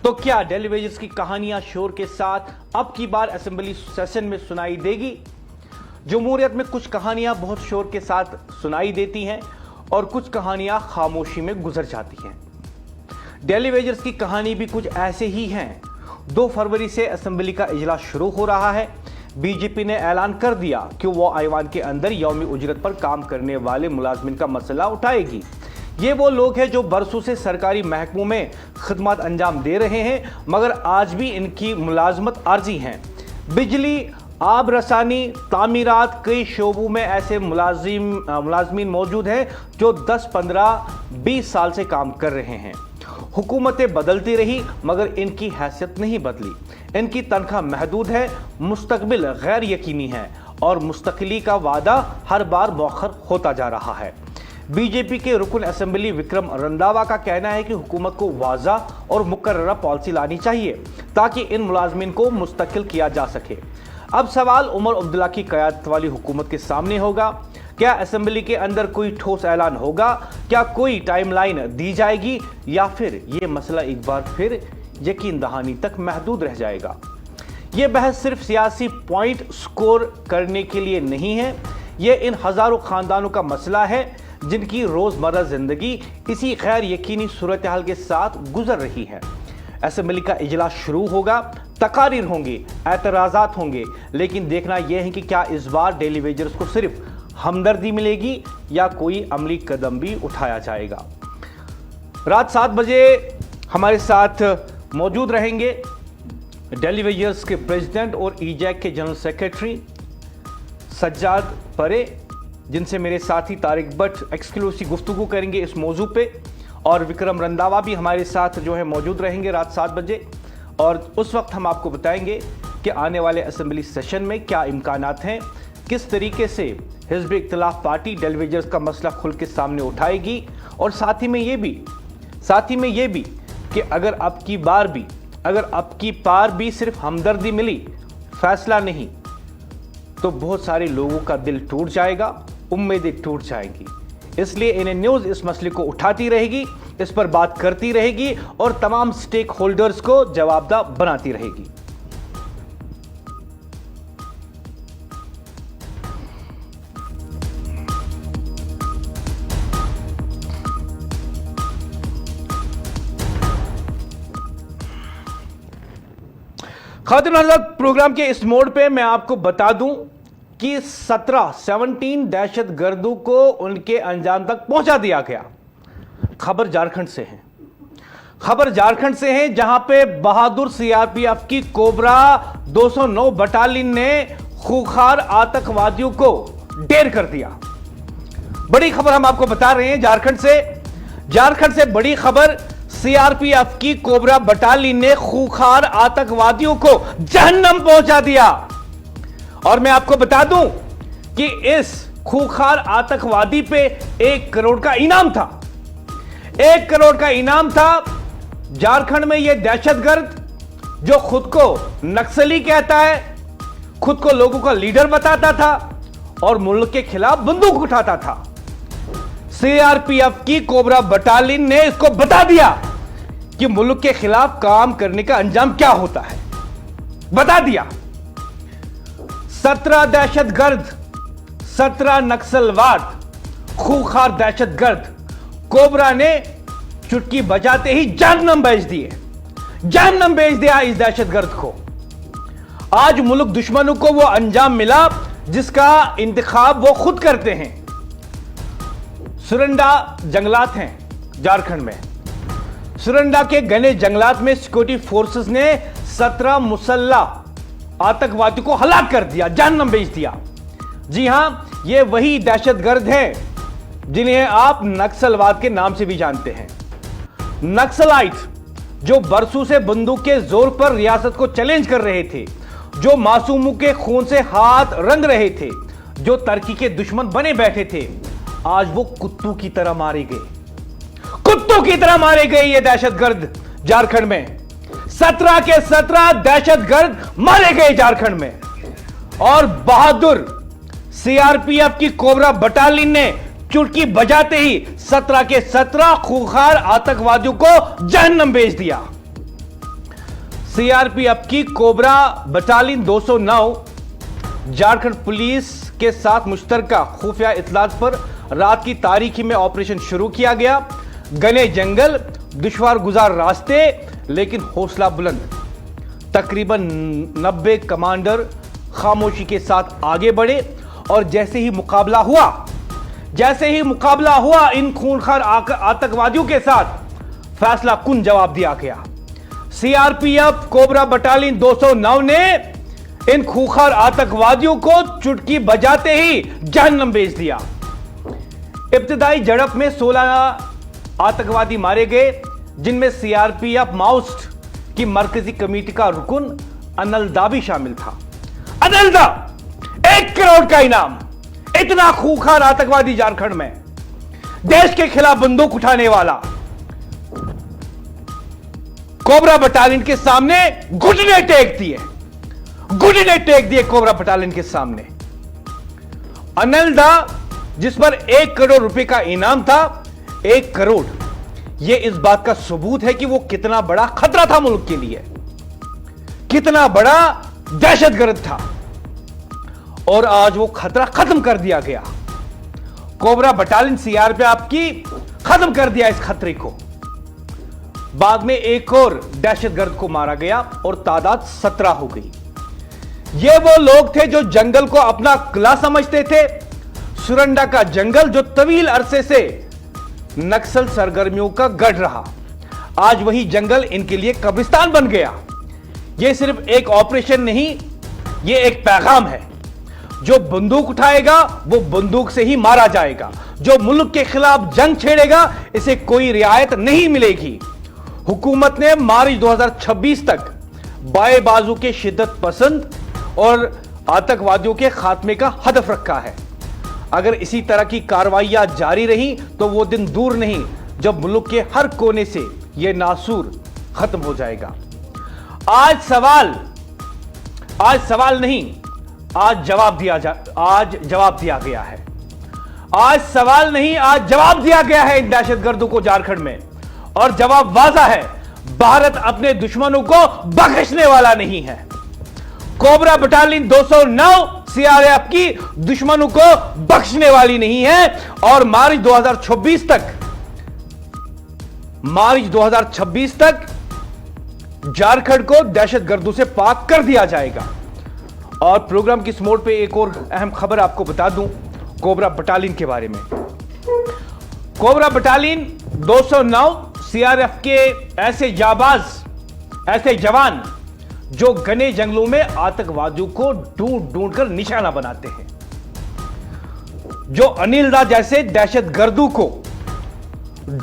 तो क्या डेली वेजर्स की कहानियां शोर के साथ अब की बार असेंबली सेशन में सुनाई देगी? जमहूरियत में कुछ कहानियां बहुत शोर के साथ सुनाई देती हैं और कुछ कहानियां खामोशी में गुजर जाती हैं। डेली वेजर्स की कहानी भी कुछ ऐसे ही हैं। 2 फरवरी से असेंबली का इजलास शुरू हो रहा है। बीजेपी ने ऐलान कर दिया कि वो ऐवान के अंदर यौमी उजरत पर काम करने वाले मुलाजमिन का मसला उठाएगी। ये वो लोग हैं जो बरसों से सरकारी महकमों में खिदमत अंजाम दे रहे हैं, मगर आज भी इनकी मुलाजमत आर्जी हैं। बिजली, आब रसानी, तामीरात, कई शोबों में ऐसे मुलाजमीन मौजूद हैं जो 10, 15, 20 साल से काम कर रहे हैं। हुकूमतें बदलती रही मगर इनकी हैसियत नहीं बदली। इनकी तनख्वाह महदूद है, मुस्तकबिल गैर यकीनी है और मुस्तकिली का वादा हर बार मौखर होता जा रहा है। बीजेपी के रुकन असेंबली विक्रम रंधावा का कहना है कि हुकूमत को वाज़ा और मुकर्ररा पॉलिसी लानी चाहिए ताकि इन मुलाजमीन को मुस्तकिल किया जा सके। अब सवाल उमर अब्दुल्ला की क़यादत वाली हुकूमत के सामने होगा। क्या असेंबली के अंदर कोई ठोस ऐलान होगा? क्या कोई टाइमलाइन दी जाएगी या फिर ये मसला एक बार फिर यकीन दहानी तक महदूद रह जाएगा? ये बहस सिर्फ सियासी पॉइंट स्कोर करने के लिए नहीं है, ये इन हज़ारों ख़ानदानों का मसला है जिनकी रोज़मर्रा ज़िंदगी इसी गैर यकीनी सूरत हाल के साथ गुजर रही है। असेंबली का इजलास शुरू होगा, तकारीर होंगी, एतराज़ात होंगे, लेकिन देखना यह है कि क्या इस बार डेली वेजर्स को सिर्फ हमदर्दी मिलेगी या कोई अमली कदम भी उठाया जाएगा। रात 7 बजे हमारे साथ मौजूद रहेंगे डेली वेजर्स के प्रेसिडेंट और ईजैक के जनरल सेक्रेटरी सज्जाद परे, जिनसे मेरे साथी तारिक भट्ट एक्सक्लूसिव गुफ्तगू करेंगे इस मौजू पे, और विक्रम रंधावा भी हमारे साथ जो है मौजूद रहेंगे रात 7 बजे। और उस वक्त हम आपको बताएंगे कि आने वाले असेंबली सेशन में क्या इम्कानात हैं, किस तरीके से हिज़्ब इख्तिलाफ पार्टी डेली वेजर्स का मसला खुल के सामने उठाएगी और साथ ही में ये भी कि अगर अब की बार भी सिर्फ हमदर्दी मिली, फैसला नहीं, तो बहुत सारे लोगों का दिल टूट जाएगा, उम्मीदें टूट जाएंगी। इसलिए एएनए न्यूज़ इस मसले को उठाती रहेगी, इस पर बात करती रहेगी और तमाम स्टेक होल्डर्स को जवाबदेह बनाती रहेगी। खातिन हज़रात, प्रोग्राम के इस मोड पे मैं आपको बता दूं कि 17 दहशतगर्दों को उनके अंजाम तक पहुंचा दिया गया। खबर झारखंड से है जहां पे बहादुर सीआरपीएफ की कोबरा 209 बटालियन ने खूंखार आतंकवादियों को ढेर कर दिया। बड़ी खबर हम आपको बता रहे हैं झारखंड से बड़ी खबर। सीआरपीएफ की कोबरा बटालियन ने खूंखार आतंकवादियों को जहन्नम पहुंचा दिया। और मैं आपको बता दूं कि इस खूंखार आतंकवादी पे 1 करोड़ का इनाम था। 1 करोड़ का इनाम था। झारखंड में यह दहशतगर्द जो खुद को नक्सली कहता है, खुद को लोगों का लीडर बताता था और मुल्क के खिलाफ बंदूक उठाता था, सीआरपीएफ की कोबरा बटालियन ने इसको बता दिया कि मुल्क के खिलाफ काम करने का अंजाम क्या होता है। बता दिया। 17 दहशतगर्द, 17 नक्सलवाद, खूंखार दहशतगर्द कोबरा ने चुटकी बजाते ही जहन्नम भेज दिया इस दहशतगर्द को। आज मुल्क दुश्मनों को वो अंजाम मिला जिसका इंतखाब वो खुद करते हैं। सुरंडा जंगलात हैं झारखंड में। सुरंडा के घने जंगलात में सिक्योरिटी फोर्सेस ने 17 मुसल्लह आतंकवादियों को हलाक कर दिया, जहन्नम भेज दिया। जी हां, ये वही दहशतगर्द हैं जिन्हें आप नक्सलवाद के नाम से भी जानते हैं। नक्सलाइट जो बरसों से बंदूक के जोर पर रियासत को चैलेंज कर रहे थे, जो मासूमों के खून से हाथ रंग रहे थे, जो तरक्की के दुश्मन बने बैठे थे, आज वो कुत्तों की तरह मारे गए ये दहशतगर्द झारखंड में। 17 के 17 दहशतगर्द मारे गए झारखंड में। और बहादुर सीआरपीएफ की कोबरा बटालियन ने चुटकी बजाते ही 17 के 17 खूंखार आतंकवादियों को जहन्नम भेज दिया। सीआरपीएफ की कोबरा बटालियन 209 झारखंड पुलिस के साथ मुश्तरका खुफिया इत्तलात पर रात की तारीखी में ऑपरेशन शुरू किया गया। घने जंगल, दुश्वार गुजार रास्ते, लेकिन हौसला बुलंद। तकरीबन 90 कमांडर खामोशी के साथ आगे बढ़े और जैसे ही मुकाबला हुआ इन खूंखार आतंकवादियों के साथ, फैसला कुन जवाब दिया गया। सीआरपीएफ कोबरा बटालियन 209 ने इन खूंखार आतंकवादियों को चुटकी बजाते ही जहन्नम भेज दिया। इब्तिदाई झड़प में 16 आतंकवादी मारे गए, जिनमें सीआरपीएफ माओइस्ट की मरकजी कमेटी का रुकन अनलदा भी शामिल था। अनलदा 1 करोड़ का इनाम। इतना खूंखार आतंकवादी झारखंड में, देश के खिलाफ बंदूक उठाने वाला, कोबरा बटालियन के सामने घुटने टेक दिए कोबरा बटालियन के सामने। अनलदा जिस पर 1 करोड़ रुपए का इनाम था, 1 करोड़, यह इस बात का सबूत है कि वो कितना बड़ा खतरा था मुल्क के लिए, कितना बड़ा दहशतगर्द था। और आज वो खतरा खत्म कर दिया गया। कोबरा बटालियन सीआरपीएफ की खत्म कर दिया इस खतरे को। बाद में एक और दहशतगर्द को मारा गया और तादाद 17 हो गई। ये वो लोग थे जो जंगल को अपना किला समझते थे। सुरंडा का जंगल जो तवील अरसे से नक्सल सरगर्मियों का गढ़ रहा, आज वही जंगल इनके लिए कब्रिस्तान बन गया। यह सिर्फ एक ऑपरेशन नहीं, यह एक पैगाम है। जो बंदूक उठाएगा वो बंदूक से ही मारा जाएगा। जो मुल्क के खिलाफ जंग छेड़ेगा इसे कोई रियायत नहीं मिलेगी। हुकूमत ने मार्च 2026 तक बाएं बाजू के शिद्दत पसंद और आतंकवादियों के खात्मे का हदफ रखा है। अगर इसी तरह की कार्रवाइयां जारी रही तो वो दिन दूर नहीं जब मुल्क के हर कोने से यह नासूर खत्म हो जाएगा। आज सवाल नहीं, आज जवाब दिया गया है। आज सवाल नहीं, आज जवाब दिया गया है इन दहशतगर्दों को झारखंड में, और जवाब वाज़ा है, भारत अपने दुश्मनों को बख्शने वाला नहीं है। कोबरा बटालियन 209 सीआरपीएफ की दुश्मनों को बख्शने वाली नहीं है, और मार्च 2026 तक झारखंड को दहशतगर्दों से पाक कर दिया जाएगा। और प्रोग्राम की इस मोड़ पे एक और अहम खबर आपको बता दूं कोबरा बटालियन के बारे में। कोबरा बटालियन 209 सीआरपीएफ के ऐसे जवान जो घने जंगलों में आतंकवादियों को ढूंढ कर निशाना बनाते हैं, जो अनिल दा जैसे दहशतगर्दों को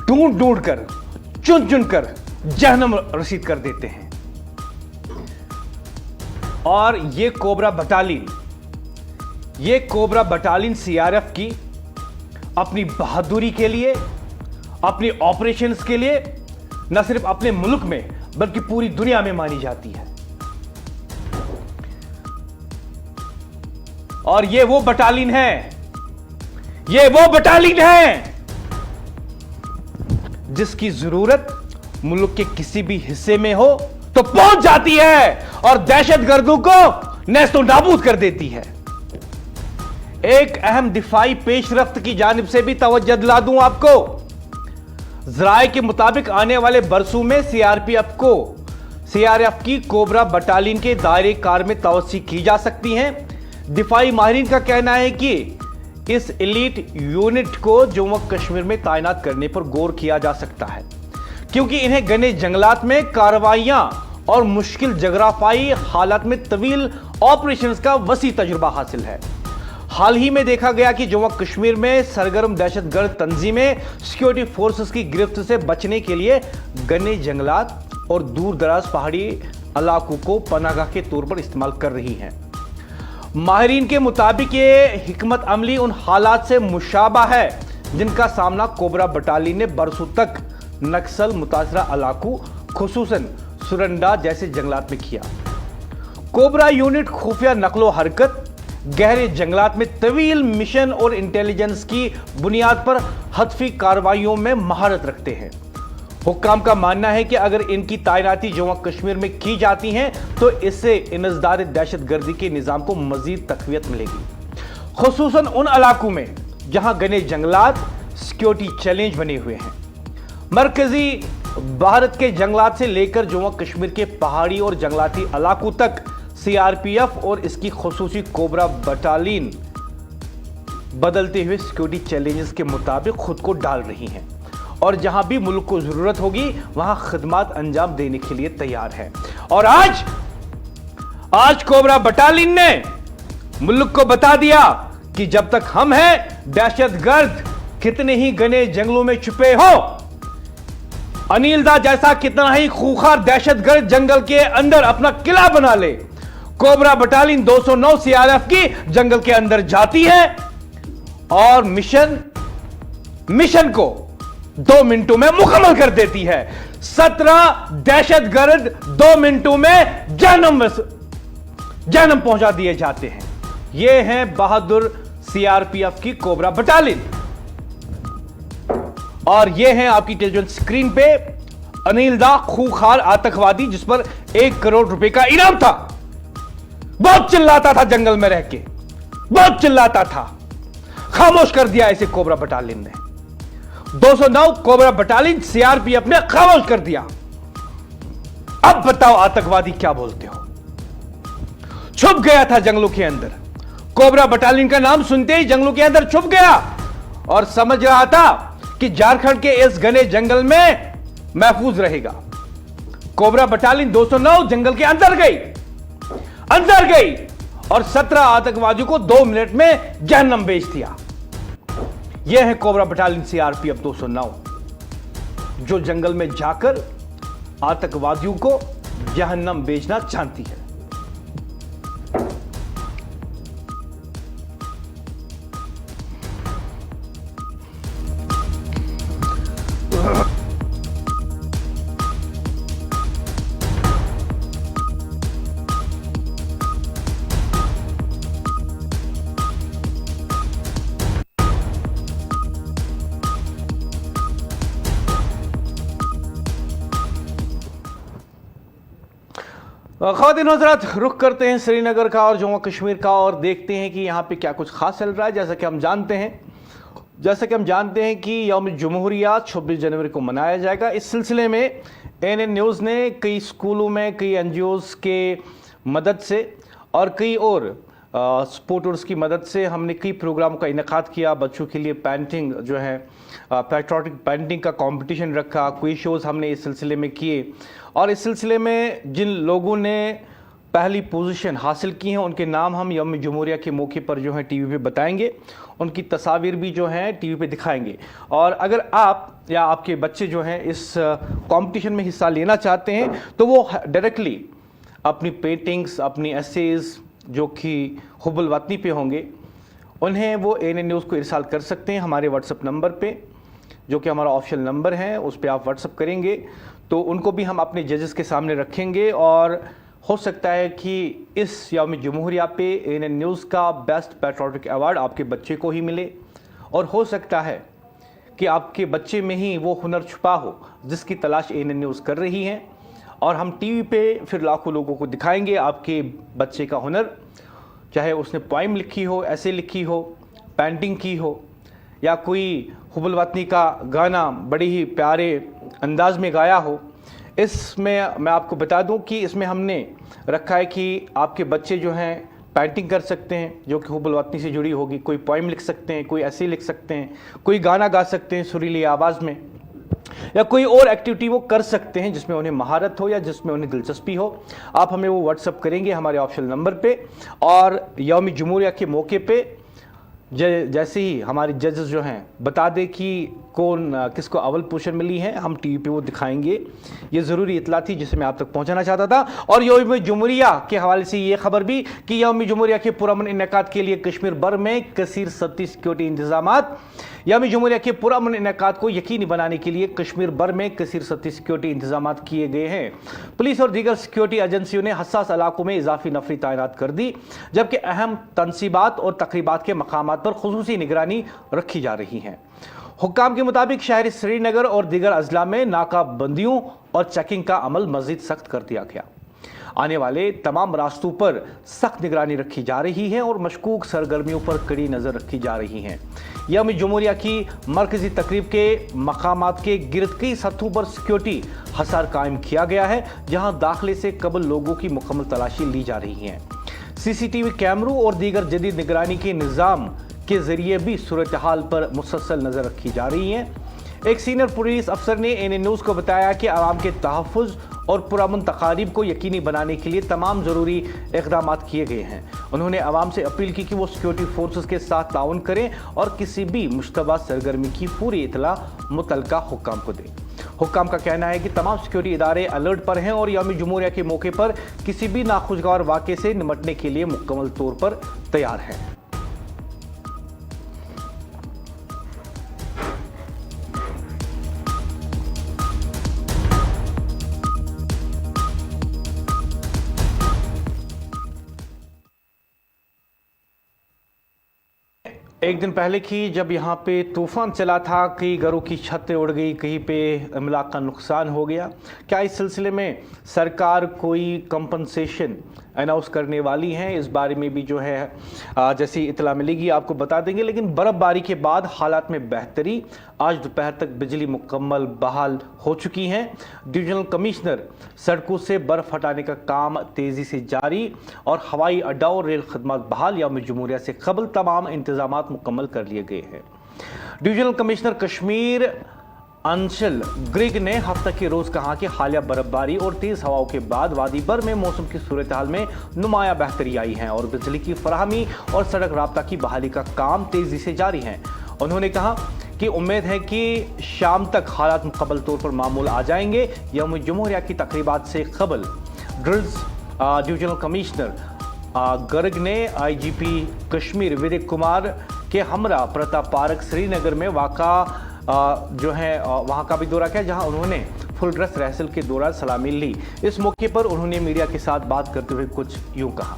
ढूंढ कर चुन कर जहन्नम रसीद कर देते हैं। और ये कोबरा बटालियन सीआरपीएफ की अपनी बहादुरी के लिए, अपनी ऑपरेशंस के लिए न सिर्फ अपने मुल्क में बल्कि पूरी दुनिया में मानी जाती है। और ये वो बटालियन है जिसकी जरूरत मुल्क के किसी भी हिस्से में हो तो पहुंच जाती है और दहशतगर्दों को नेस्तो नाबूद कर देती है। एक अहम दिफाई पेशरफ्त की जानिब से भी तवज्जो दिला दूं आपको। ज़राए के मुताबिक आने वाले बरसों में सीआरपीएफ की कोबरा बटालियन के दायरे कार में तवस्सी की जा सकती है। दिफाई माहिरीन का कहना है कि इस एलीट यूनिट को जम्मू कश्मीर में तैनात करने पर गौर किया जा सकता है, क्योंकि इन्हें घने जंगलात में कार्रवाइयां और मुश्किल जगराफाई हालात में तवील ऑपरेशंस का वसी तजुर्बा हासिल है। हाल ही में देखा गया कि जम्मू कश्मीर में सरगर्म दहशतगर्द तंजीमें सिक्योरिटी फोर्सेस की गिरफ्त से बचने के लिए घने जंगलात और दूर दराज पहाड़ी इलाकों को पनाहगाह के तौर पर इस्तेमाल कर रही हैं। माहिरीन के मुताबिक ये हिकमत अमली उन हालात से मुशाबा है जिनका सामना कोबरा बटालियन ने बरसों तक नक्सल मुतासरा इलाकों खुसूसन सुरंडा जैसे जंगलात में किया। कोबरा यूनिट खुफिया नकलो हरकत, गहरे जंगलात में तवील मिशन और इंटेलिजेंस की बुनियाद पर हतफी कार्रवाइयों में महारत रखते हैं। हुक्काम का मानना है कि अगर इनकी तैनाती जम्मू कश्मीर में की जाती है तो इससे इंसदाद दहशतगर्दी के निजाम को मजीद तकवीत मिलेगी, खुसूसन उन इलाकों में जहां घने जंगलात सिक्योरिटी चैलेंज बने हुए हैं। मरकजी भारत के जंगलात से लेकर जम्मू कश्मीर के पहाड़ी और जंगलाती इलाकों तक सीआरपीएफ और इसकी खुसूसी कोबरा बटालियन बदलते हुए सिक्योरिटी चैलेंजेस के मुताबिक खुद को डाल रही हैं और जहां भी मुल्क को जरूरत होगी वहां खिदमत अंजाम देने के लिए तैयार है। और आज कोबरा बटालियन ने मुल्क को बता दिया कि जब तक हम हैं, दहशतगर्द कितने ही घने जंगलों में छुपे हो, अनिल दा जैसा कितना ही खूंखार दहशतगर्द जंगल के अंदर अपना किला बना ले, कोबरा बटालियन 209 सीआरपीएफ की जंगल के अंदर जाती है और मिशन को 2 मिनटों में मुकम्मल कर देती है। 17 दहशतगर्द 2 मिनटों में जहन्नम पहुंचा दिए जाते हैं। यह है बहादुर सीआरपीएफ की कोबरा बटालियन। और यह है आपकी टेलीविजन स्क्रीन पे अनिल दा, खूंखार आतंकवादी जिस पर 1 करोड़ रुपए का इनाम था। बहुत चिल्लाता था जंगल में रह के, बहुत चिल्लाता था। खामोश कर दिया इसे कोबरा बटालियन ने। 209 कोबरा बटालियन सीआरपीएफ ने खामोश कर दिया। अब बताओ आतंकवादी क्या बोलते हो। छुप गया था जंगलों के अंदर, कोबरा बटालियन का नाम सुनते ही जंगलों के अंदर छुप गया और समझ रहा था कि झारखंड के इस घने जंगल में महफूज रहेगा। कोबरा बटालियन 209 जंगल के अंदर गई और 17 आतंकवादियों को 2 मिनट में जहन्नम भेज दिया। यह है कोबरा बटालियन सीआरपीएफ 209 जो जंगल में जाकर आतंकवादियों को जहन्नम भेजना जानती है। ख़वातीन हज़रात, रुख करते हैं श्रीनगर का और जम्मू कश्मीर का और देखते हैं कि यहाँ पे क्या कुछ खास चल रहा है। जैसा कि हम जानते हैं कि यौम जमहूरिया 26 जनवरी को मनाया जाएगा। इस सिलसिले में ANN न्यूज़ ने कई स्कूलों में कई NGOs के मदद से और कई और सपोर्टर्स की मदद से हमने कई प्रोग्रामों का इनेकाद किया। बच्चों के लिए पेंटिंग जो है पैट्रियोटिक पेंटिंग का कंपटीशन रखा, कोई शोज़ हमने इस सिलसिले में किए और इस सिलसिले में जिन लोगों ने पहली पोजीशन हासिल की हैं उनके नाम हम यौम जमहूरिया के मौके पर जो है टीवी पे बताएंगे, उनकी तस्वीर भी जो है टीवी पे दिखाएंगे। और अगर आप या आपके बच्चे जो हैं इस कंपटीशन में हिस्सा लेना चाहते हैं तो वो डायरेक्टली अपनी पेंटिंग्स, अपनी एसेज जो कि हुब्बुल वतनी पे होंगे उन्हें वो ANN न्यूज़ को इरसाल कर सकते हैं हमारे व्हाट्सएप नंबर पे, जो कि हमारा ऑफिशियल नंबर है। उस पर आप व्हाट्सएप करेंगे तो उनको भी हम अपने जजेस के सामने रखेंगे और हो सकता है कि इस यौम जमहूरिया पे ANN न्यूज़ का बेस्ट पैट्रियोटिक अवार्ड आपके बच्चे को ही मिले और हो सकता है कि आपके बच्चे में ही वो हुनर छुपा हो जिसकी तलाश ANN न्यूज़ कर रही है और हम टीवी पे फिर लाखों लोगों को दिखाएंगे आपके बच्चे का हुनर, चाहे उसने पोइम लिखी हो, ऐसे लिखी हो, पेंटिंग की हो या कोई हुब्बुल वतनी का गाना बड़े ही प्यारे अंदाज में गाया हो। इसमें मैं आपको बता दूं कि इसमें हमने रखा है कि आपके बच्चे जो हैं पेंटिंग कर सकते हैं जो कि हुब्बुल वतनी से जुड़ी होगी, कोई पोइम लिख सकते हैं, कोई ऐसे लिख सकते हैं, कोई गाना गा सकते हैं सुरीली आवाज़ में या कोई और एक्टिविटी वो कर सकते हैं जिसमें उन्हें महारत हो या जिसमें उन्हें दिलचस्पी हो। आप हमें वो व्हाट्सअप करेंगे हमारे ऑफिशियल नंबर पे और यौम जमहूरिया के मौके पे जैसे ही हमारे जजेस जो हैं बता दें कि कौन किसको अव्वल पोजीशन मिली है, हम टीवी पे वो दिखाएंगे। ये ज़रूरी इतला थी जिसे मैं आप तक पहुंचाना चाहता था। और यौम जमहूरिया के हवाले से ये खबर भी कि यौम जमहूरिया के पुरअमन इनेकाद के लिए कश्मीर भर में कसीर सख्ती सिक्योरिटी इंतजामात। यौम जमहूरिया के पुरअमन इनेकाद को यकीनी बनाने के लिए कश्मीर भर में कसीर सख्ती सिक्योरिटी इंतजामात किए गए हैं। पुलिस और दीगर सिक्योरिटी एजेंसियों ने हसास इलाकों में इजाफी नफरी तैनात कर दी, जबकि अहम तनसीबात और तकरीबात के मकामात पर खुसूसी निगरानी रखी जा रही है। हुक्काम के मुताबिक शहर श्रीनगर और दीगर अजला में नाकाबंदियों और चेकिंग का अमल मजीद सख्त कर दिया गया। आने वाले तमाम रास्तों पर सख्त निगरानी रखी जा रही है और मशकूक सरगर्मियों पर कड़ी नज़र रखी जा रही है। यौम जमहूरिया की मरकजी तकरीब के मकामात के गिरद कई सतहों पर सिक्योरिटी हसार कायम किया गया है, जहां दाखिले से कबल लोगों की मुकम्मल तलाशी ली जा रही है। CCTV कैमरों और दीगर जदीद निगरानी के निज़ाम के जरिए भी सूरत हाल पर मुसलसल नज़र रखी जा रही है। एक सीनियर पुलिस अफसर ने ANN न्यूज़ को बताया कि आवाम के तहफ़्फ़ुज़ और पुरअमन तकारीब को यकीनी बनाने के लिए तमाम ज़रूरी इक़दाम किए गए हैं। उन्होंने आवाम से अपील की कि वो सिक्योरिटी फोर्सेस के साथ ताउन करें और किसी भी मुश्तबा सरगर्मी की पूरी इतला मुतलका हुक्काम को दें। हुक्काम का कहना है कि तमाम सिक्योरिटी इदारे अलर्ट पर हैं और यौम जमहूरिया के मौके पर किसी भी नाखुशगवार वाक़े से निपटने के लिए मुकम्मल तौर पर तैयार हैं। एक दिन पहले की जब यहाँ पे तूफान चला था, कई घरों की छतें उड़ गई, कहीं पे इमलाक का नुकसान हो गया। क्या इस सिलसिले में सरकार कोई कंपनसेशन अनाउंस करने वाली है? इस बारे में भी जो है जैसी इतला मिलेगी आपको बता देंगे। लेकिन बर्फबारी के बाद हालात में बेहतरी, आज दोपहर तक बिजली मुकम्मल बहाल हो चुकी है। डिवीजनल कमिश्नर सड़कों से बर्फ हटाने का काम तेज़ी से जारी और हवाई अड्डा और रेल खदमात बहाल। यौम जमहूरिया से कबल तमाम इंतजाम मुकम्मल कर लिए गए हैं। डिवीजनल कमिश्नर कश्मीर अंशल ग्रिग ने हफ्ता के रोज कहा कि हालिया बर्फबारी और तेज हवाओं के बाद वादी भर में मौसम की सूरत हाल में नुमाया बेहतरी आई है और बिजली की फराहमी और सड़क राब्ता की बहाली का काम तेजी से जारी है। उन्होंने कहा कि उम्मीद है कि शाम तक हालात मुकम्मल तौर पर मामूल आ जाएंगे। यौम जमहूरिया की तकरीबात से कबल ड्रिल्स डिवीजनल कमिश्नर गर्ग ने IGP कश्मीर विवेक कुमार के हमरा प्रताप पार्क श्रीनगर में वाक़ा जो है वहाँ का भी दौरा किया, जहाँ उन्होंने फुल ड्रेस रिहर्सल के दौरान सलामी ली। इस मौके पर उन्होंने मीडिया के साथ बात करते हुए कुछ यूँ कहा।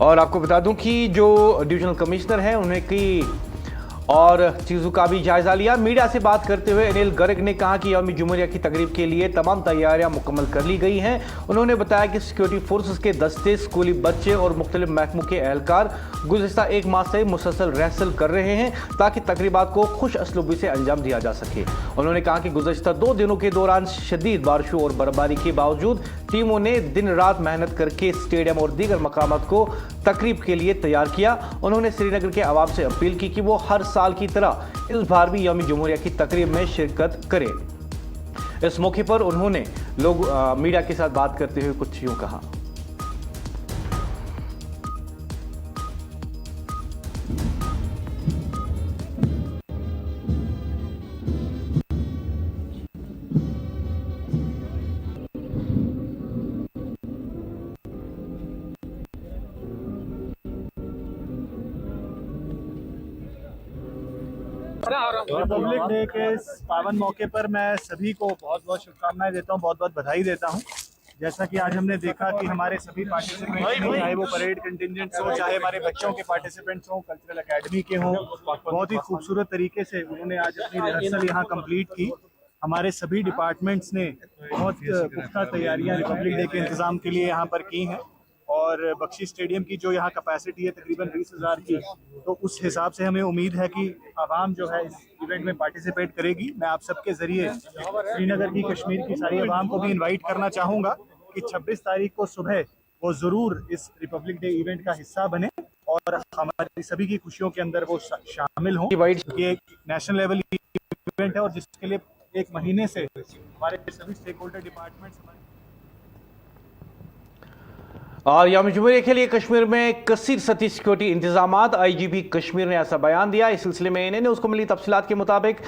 और आपको बता दूं कि जो डिवीजनल कमिश्नर हैं उन्हें कई और चीज़ों का भी जायजा लिया। मीडिया से बात करते हुए अनिल गर्ग ने कहा कि यौम जुमूरिया की तकरीब के लिए तमाम तैयारियां मुकम्मल कर ली गई हैं। उन्होंने बताया कि सिक्योरिटी फोर्सेस के दस्ते, स्कूली बच्चे और मुख्तलिफ महकमों के एहलकार गुज़िश्ता एक माह से मुसलसल रिहर्सल कर रहे हैं ताकि तकरीबात को खुश असलूबी से अंजाम दिया जा सके। उन्होंने कहा कि गुज़िश्ता 2 दिनों के दौरान शदीद बारिशों और बर्फबारी के बावजूद टीमों ने दिन रात मेहनत करके स्टेडियम और दीगर मकामात को तकरीब के लिए तैयार किया। उन्होंने श्रीनगर के अवाम से अपील की कि वो हर साल की तरह इस बार भी यौम जुमूरिया की तकरीब में शिरकत करें। इस मौके पर उन्होंने मीडिया के साथ बात करते हुए कुछ यूं कहा। रिपब्लिक डे के इस पावन मौके पर मैं सभी को बहुत बहुत शुभकामनाएं देता हूं, बहुत बहुत बधाई देता हूं। जैसा कि आज हमने देखा कि हमारे सभी पार्टिसिपेंट्स, चाहे वो परेड कंटिजेंट्स हो, चाहे हमारे बच्चों के पार्टिसिपेंट्स हों, कल्चरल एकेडमी के हों, बहुत ही खूबसूरत तरीके से उन्होंने आज अपनी रिहर्सल यहाँ कंप्लीट की। हमारे सभी डिपार्टमेंट्स ने बहुत पुख्ता तैयारियाँ रिपब्लिक डे के इंतज़ाम के लिए यहाँ पर की हैं और बख्शी स्टेडियम की जो यहाँ कैपेसिटी है तकरीबन 20,000 की, तो उस हिसाब से हमें उम्मीद है कि आवाम जो है इस इवेंट में पार्टिसिपेट करेगी। मैं आप सबके ज़रिए श्रीनगर की, कश्मीर की सारी आवाम को भी इनवाइट करना चाहूँगा कि 26 तारीख को सुबह वो ज़रूर इस रिपब्लिक डे इवेंट का हिस्सा बने और हमारी सभी की खुशियों के अंदर वो शामिल हों। ये एक नेशनल लेवल इवेंट है और जिसके लिए 1 महीने से हमारे सभी स्टेक होल्डर डिपार्टमेंट्स और यौम जुमूरिया के लिए कश्मीर में कसीर सतही सिक्योरिटी इंतजामात। IGP कश्मीर ने ऐसा बयान दिया। इस सिलसिले में इन्होंने उसको मिली तफसीलात के मुताबिक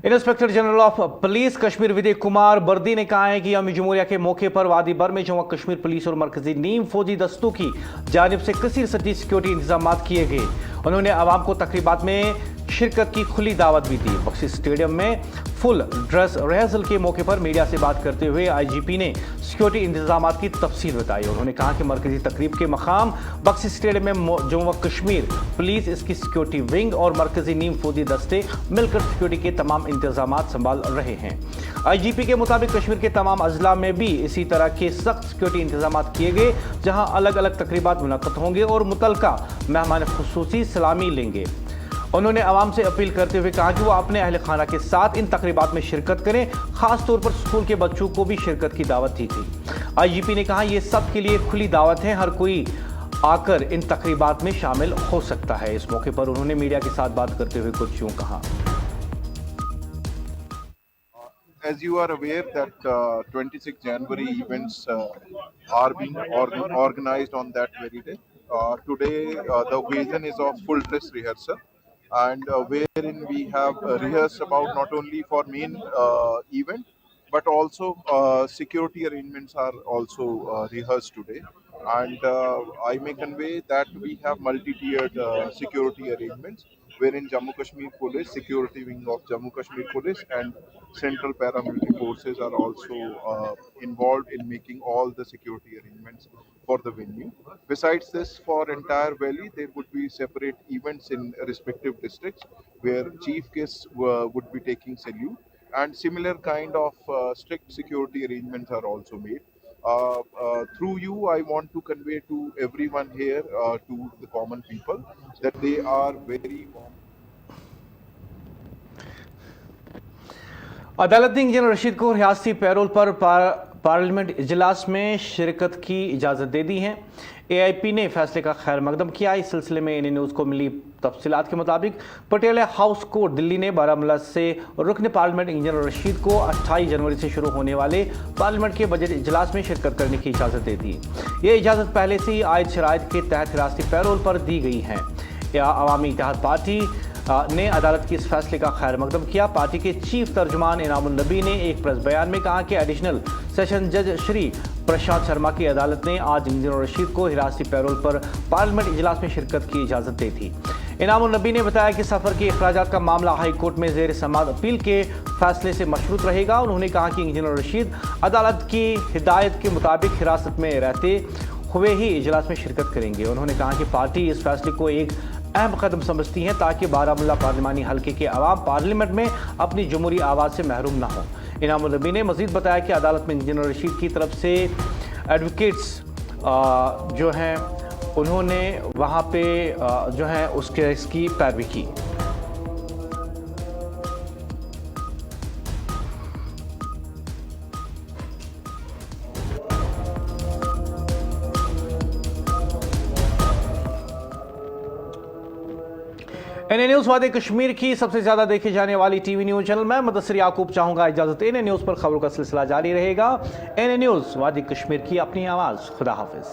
inspector general of police Kashmir Vijay Kumar Birdi ने कहा है कि यौम जुमूरिया के मौके पर वादी भर में जम्मू कश्मीर पुलिस और मरकजी नीम फौजी दस्तों की जानिब से कसीर सतही सिक्योरिटी इंतजामात किए गए। उन्होंने आवाम को तकरीबात में शिरकत की खुली दावत भी दी। बख्शी स्टेडियम में फुल ड्रेस रिहर्सल के मौके पर मीडिया से बात करते हुए IGP ने सिक्योरिटी इंतजामात की तफसील बताई। उन्होंने कहा कि मरकजी तकरीब के मकाम बख्शी स्टेडियम में जम्मू कश्मीर पुलिस, इसकी सिक्योरिटी विंग और मरकजी नीम फौजी दस्ते मिलकर सिक्योरिटी के तमाम इंतजामात संभाल रहे हैं। IGP के मुताबिक कश्मीर के तमाम अजला में भी इसी तरह के सख्त सिक्योरिटी इंतजामात किए गए, जहां अलग अलग तकरीबात मुनक़्क़द होंगे और मुतलका मेहमान खुसूसी सलामी लेंगे। उन्होंने आवाम से अपील करते हुए कहा कि वो अपने अहल खाना के साथ इन तकरीबात में शिरकत करें। खास तौर पर स्कूल के बच्चों को भी शिरकत की दावत दी थी। IGP ने कहा ये सब के लिए खुली दावत है, हर कोई आकर इन तकरीबात में शामिल हो सकता है। इस मौके पर उन्होंने मीडिया के साथ बात करते हुए कुछ यूं कहा। As you are aware that 26 January events are being organized on that very day. Today the occasion is of full dress rehearsal, and wherein we have rehearsed about not only for main event but also security arrangements are also rehearsed today. And I may convey that we have multi-tiered security arrangements wherein Jammu Kashmir Police, security wing of Jammu Kashmir Police and central paramilitary forces are also involved in making all the security arrangements for the venue. Besides this, for entire valley, there would be separate events in respective districts where chief guests would be taking salute, and similar kind of strict security arrangements are also made. Through you, I want to convey to everyone here, to the common people, that they are very warm. अदालत ने engineer Rashid को रियासती payroll पर parliament इजलास में शिरकत की इजाज़त दे दी है। AIP ने फैसले का खैर मकदम किया। इस सिलसिले में इन्हें न्यूज़ को मिली तफसीलात के मुताबिक पटियाला हाउस कोर्ट दिल्ली ने बारामूला से रुकन पार्लियामेंट इंजीनियर रशीद को 28 जनवरी से शुरू होने वाले पार्लियामेंट के बजट इजलास में शिरकत करने की इजाज़त दे दी। ये इजाज़त पहले से ही आयद शराइत के तहत रियासती पैरोल पर दी गई है। अवामी इत्तेहाद पार्टी ने अदालत के इस फैसले का खैर मकदम किया। पार्टी के चीफ तर्जुमान इनामुल नबी ने एक प्रेस बयान में कहा कि एडिशनल सेशन जज श्री प्रशांत शर्मा की अदालत ने आज इंजीनियर रशीद को हिरासती पैरोल पर पार्लियामेंट इजलास में शिरकत की इजाज़त दी थी। इनामुल नबी ने बताया कि सफ़र के अखराजात का मामला हाई कोर्ट में ज़ेर समाअत अपील के फैसले से मशरूत रहेगा। उन्होंने कहा कि इंजीनियर रशीद अदालत की हिदायत के मुताबिक हिरासत में रहते हुए ही इजलास में शिरकत करेंगे। उन्होंने कहा कि पार्टी इस फैसले को एक अहम कदम समझती हैं ताकि बारामूला पार्लिमानी हल्के के अवाम पार्लियामेंट में अपनी जमहूरी आवाज़ से महरूम ना हो। इनामुल नबी ने मजीद बताया कि अदालत में इंजीनियर रशीद की तरफ से एडवोकेट्स जो हैं उन्होंने वहाँ पे जो है उस केस की पैरवी की। एनए न्यूज़ वादे कश्मीर की सबसे ज्यादा देखे जाने वाली टीवी न्यूज़ चैनल। मैं मुदस्सिर याकूब चाहूंगा इजाजत। एनए न्यूज़ पर खबरों का सिलसिला जारी रहेगा। एनए न्यूज़ वादे कश्मीर की अपनी आवाज़। खुदा हाफिज।